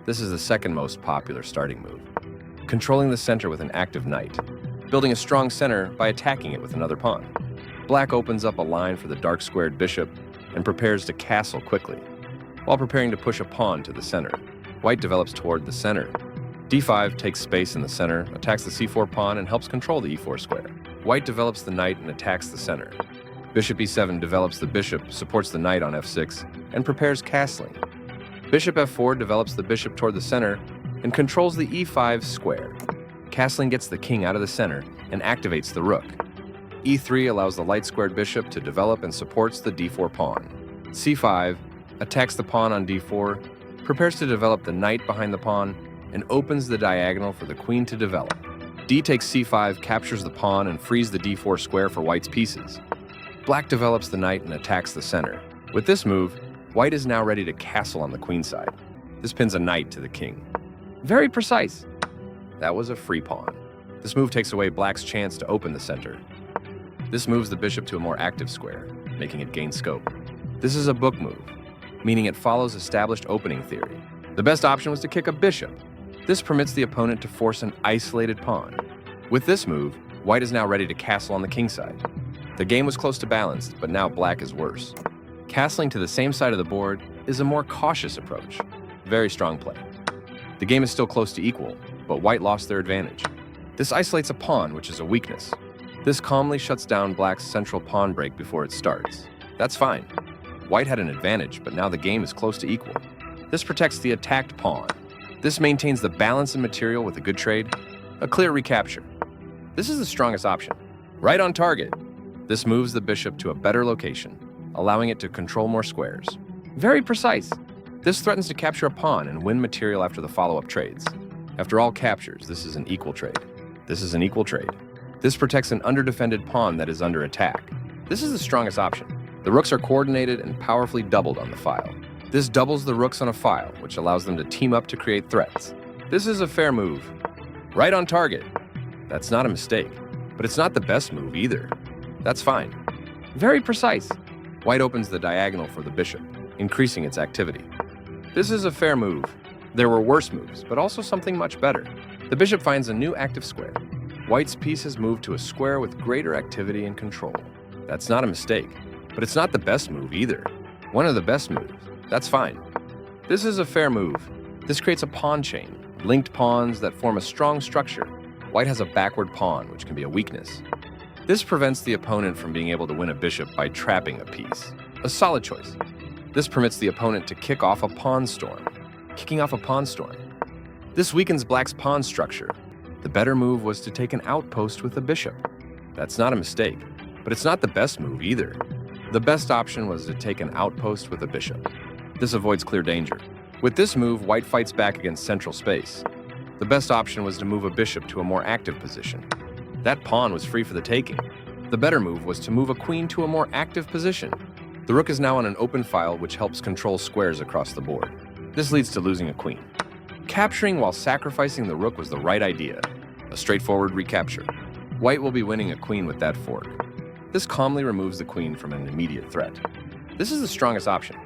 This is the second most popular starting move. Controlling the center with an active knight. Building a strong center by attacking it with another pawn. Black opens up a line for the dark-squared bishop and prepares to castle quickly. While preparing to push a pawn to the center, white develops toward the center. d5 takes space in the center, attacks the c4 pawn, and helps control the e4 square. White develops the knight and attacks the center. Bishop e7 develops the bishop, supports the knight on f6, and prepares castling. Bishop f4 develops the bishop toward the center and controls the e5 square. Castling gets the king out of the center and activates the rook. e3 allows the light-squared bishop to develop and supports the d4 pawn. c5 attacks the pawn on d4, prepares to develop the knight behind the pawn, and opens the diagonal for the queen to develop. d takes c5 captures the pawn and frees the d4 square for white's pieces. Black develops the knight and attacks the center. With this move, white is now ready to castle on the queen side. This pins a knight to the king. Very precise. That was a free pawn. This move takes away black's chance to open the center. This moves the bishop to a more active square, making it gain scope. This is a book move, meaning it follows established opening theory. The best option was to kick a bishop. This permits the opponent to force an isolated pawn. With this move, white is now ready to castle on the king side. The game was close to balanced, but now black is worse. Castling to the same side of the board is a more cautious approach. Very strong play. The game is still close to equal, but white lost their advantage. This isolates a pawn, which is a weakness. This calmly shuts down black's central pawn break before it starts. That's fine. White had an advantage, but now the game is close to equal. This protects the attacked pawn. This maintains the balance in material with a good trade. A clear recapture. This is the strongest option. Right on target. This moves the bishop to a better location, allowing it to control more squares. Very precise. This threatens to capture a pawn and win material after the follow-up trades. After all captures, this is an equal trade. This is an equal trade. This protects an underdefended pawn that is under attack. This is the strongest option. The rooks are coordinated and powerfully doubled on the file. This doubles the rooks on a file, which allows them to team up to create threats. This is a fair move. Right on target. That's not a mistake, but it's not the best move either. That's fine. Very precise. White opens the diagonal for the bishop, increasing its activity. This is a fair move. There were worse moves, but also something much better. The bishop finds a new active square. White's piece has moved to a square with greater activity and control. That's not a mistake, but it's not the best move either. One of the best moves. That's fine. This is a fair move. This creates a pawn chain, linked pawns that form a strong structure. White has a backward pawn, which can be a weakness. This prevents the opponent from being able to win a bishop by trapping a piece. A solid choice. This permits the opponent to kick off a pawn storm. Kicking off a pawn storm. This weakens black's pawn structure. The better move was to take an outpost with a bishop. That's not a mistake, but it's not the best move either. The best option was to take an outpost with a bishop. This avoids clear danger. With this move, white fights back against central space. The best option was to move a bishop to a more active position. That pawn was free for the taking. The better move was to move a queen to a more active position. The rook is now on an open file, which helps control squares across the board. This leads to losing a queen. Capturing while sacrificing the rook was the right idea. A straightforward recapture. White will be winning a queen with that fork. This calmly removes the queen from an immediate threat. This is the strongest option.